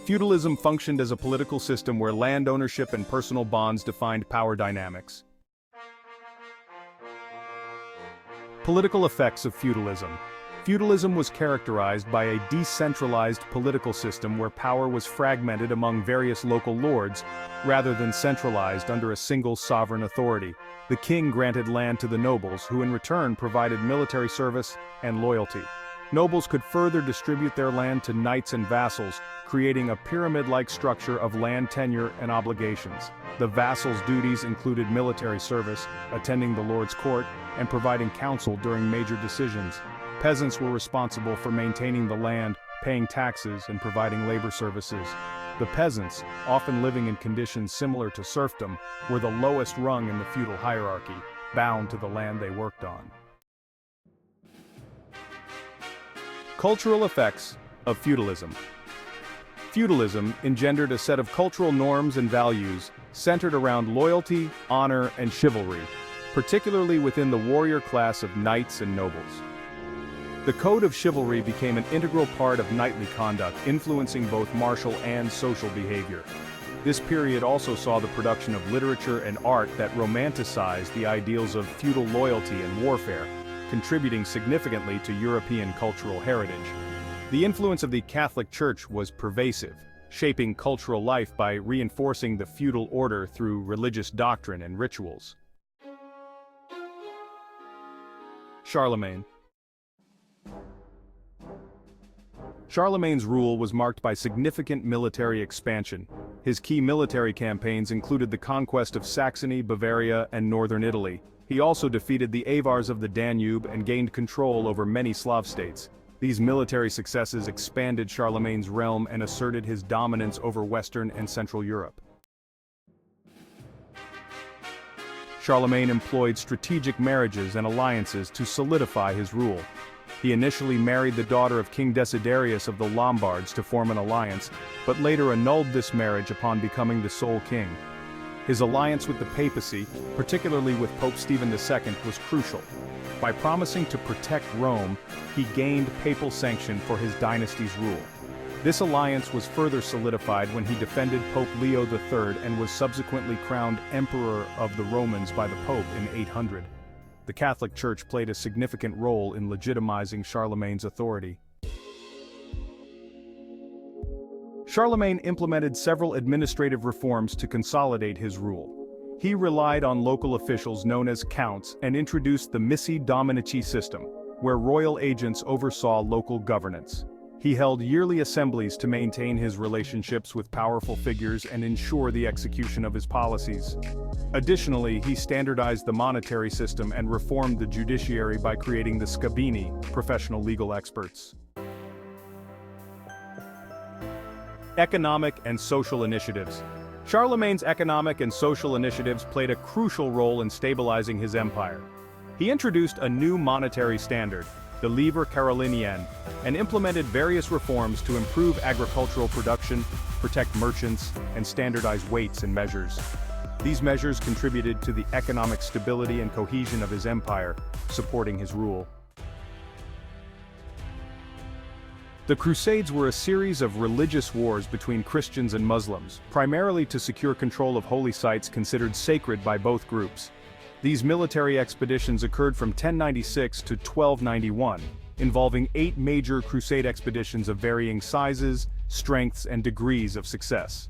Feudalism functioned as a political system where land ownership and personal bonds defined power dynamics. Political effects of feudalism. Feudalism was characterized by a decentralized political system where power was fragmented among various local lords, rather than centralized under a single sovereign authority. The king granted land to the nobles, who in return provided military service and loyalty. Nobles could further distribute their land to knights and vassals, creating a pyramid-like structure of land tenure and obligations. The vassals' duties included military service, attending the lord's court, and providing counsel during major decisions. Peasants were responsible for maintaining the land, paying taxes, and providing labor services. The peasants, often living in conditions similar to serfdom, were the lowest rung in the feudal hierarchy, bound to the land they worked on. Cultural effects of feudalism. Feudalism engendered a set of cultural norms and values centered around loyalty, honor, and chivalry, particularly within the warrior class of knights and nobles. The code of chivalry became an integral part of knightly conduct, influencing both martial and social behavior. This period also saw the production of literature and art that romanticized the ideals of feudal loyalty and warfare, contributing significantly to European cultural heritage. The influence of the Catholic Church was pervasive, shaping cultural life by reinforcing the feudal order through religious doctrine and rituals. Charlemagne. Charlemagne's rule was marked by significant military expansion. His key military campaigns included the conquest of Saxony, Bavaria, and northern Italy. He also defeated the Avars of the Danube and gained control over many Slav states. These military successes expanded Charlemagne's realm and asserted his dominance over Western and Central Europe. Charlemagne employed strategic marriages and alliances to solidify his rule. He initially married the daughter of King Desiderius of the Lombards to form an alliance, but later annulled this marriage upon becoming the sole king. His alliance with the papacy, particularly with Pope Stephen II, was crucial. By promising to protect Rome, he gained papal sanction for his dynasty's rule. This alliance was further solidified when he defended Pope Leo III and was subsequently crowned Emperor of the Romans by the Pope in 800. The Catholic Church played a significant role in legitimizing Charlemagne's authority. Charlemagne implemented several administrative reforms to consolidate his rule. He relied on local officials known as counts and introduced the missi dominici system, where royal agents oversaw local governance. He held yearly assemblies to maintain his relationships with powerful figures and ensure the execution of his policies. Additionally, he standardized the monetary system and reformed the judiciary by creating the scabini, professional legal experts. Economic and social initiatives. Charlemagne's economic and social initiatives played a crucial role in stabilizing his empire. He introduced a new monetary standard, the livre carolingienne, and implemented various reforms to improve agricultural production, protect merchants, and standardize weights and measures. These measures contributed to the economic stability and cohesion of his empire, supporting his rule. The Crusades were a series of religious wars between Christians and Muslims, primarily to secure control of holy sites considered sacred by both groups. These military expeditions occurred from 1096 to 1291, involving 8 major crusade expeditions of varying sizes, strengths, and degrees of success.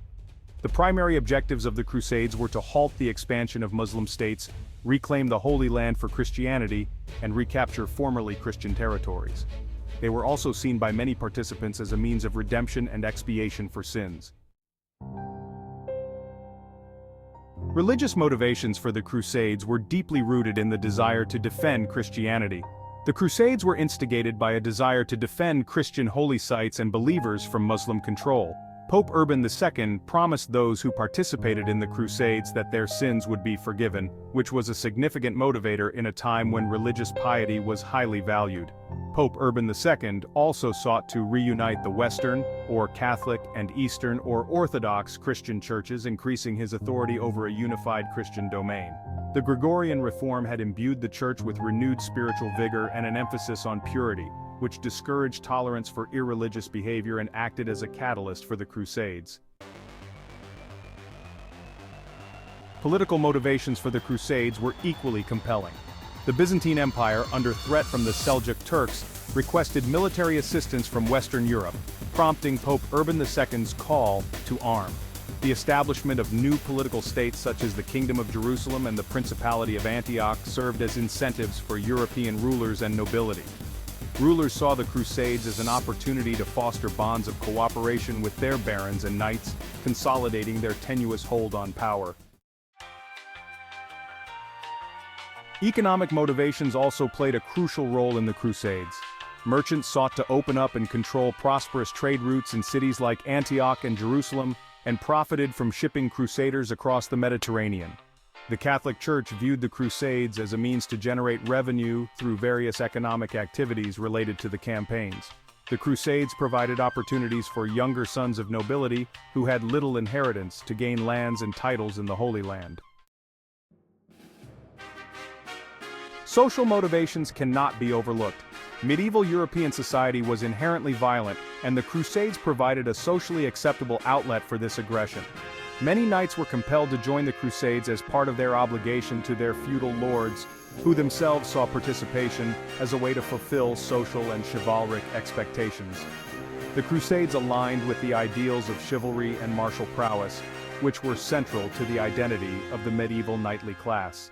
The primary objectives of the Crusades were to halt the expansion of Muslim states, reclaim the Holy Land for Christianity, and recapture formerly Christian territories. They were also seen by many participants as a means of redemption and expiation for sins. Religious motivations for the Crusades were deeply rooted in the desire to defend Christianity. The Crusades were instigated by a desire to defend Christian holy sites and believers from Muslim control. Pope Urban II promised those who participated in the Crusades that their sins would be forgiven, which was a significant motivator in a time when religious piety was highly valued. Pope Urban II also sought to reunite the Western, or Catholic, and Eastern, or Orthodox Christian churches, increasing his authority over a unified Christian domain. The Gregorian reform had imbued the church with renewed spiritual vigor and an emphasis on purity, which discouraged tolerance for irreligious behavior and acted as a catalyst for the Crusades. Political motivations for the Crusades were equally compelling. The Byzantine Empire, under threat from the Seljuk Turks, requested military assistance from Western Europe, prompting Pope Urban II's call to arm. The establishment of new political states such as the Kingdom of Jerusalem and the Principality of Antioch served as incentives for European rulers and nobility. Rulers saw the Crusades as an opportunity to foster bonds of cooperation with their barons and knights, consolidating their tenuous hold on power. Economic motivations also played a crucial role in the Crusades. Merchants sought to open up and control prosperous trade routes in cities like Antioch and Jerusalem, and profited from shipping crusaders across the Mediterranean. The Catholic Church viewed the Crusades as a means to generate revenue through various economic activities related to the campaigns. The Crusades provided opportunities for younger sons of nobility who had little inheritance to gain lands and titles in the Holy Land. Social motivations cannot be overlooked. Medieval European society was inherently violent, and the Crusades provided a socially acceptable outlet for this aggression. Many knights were compelled to join the Crusades as part of their obligation to their feudal lords, who themselves saw participation as a way to fulfill social and chivalric expectations. The Crusades aligned with the ideals of chivalry and martial prowess, which were central to the identity of the medieval knightly class.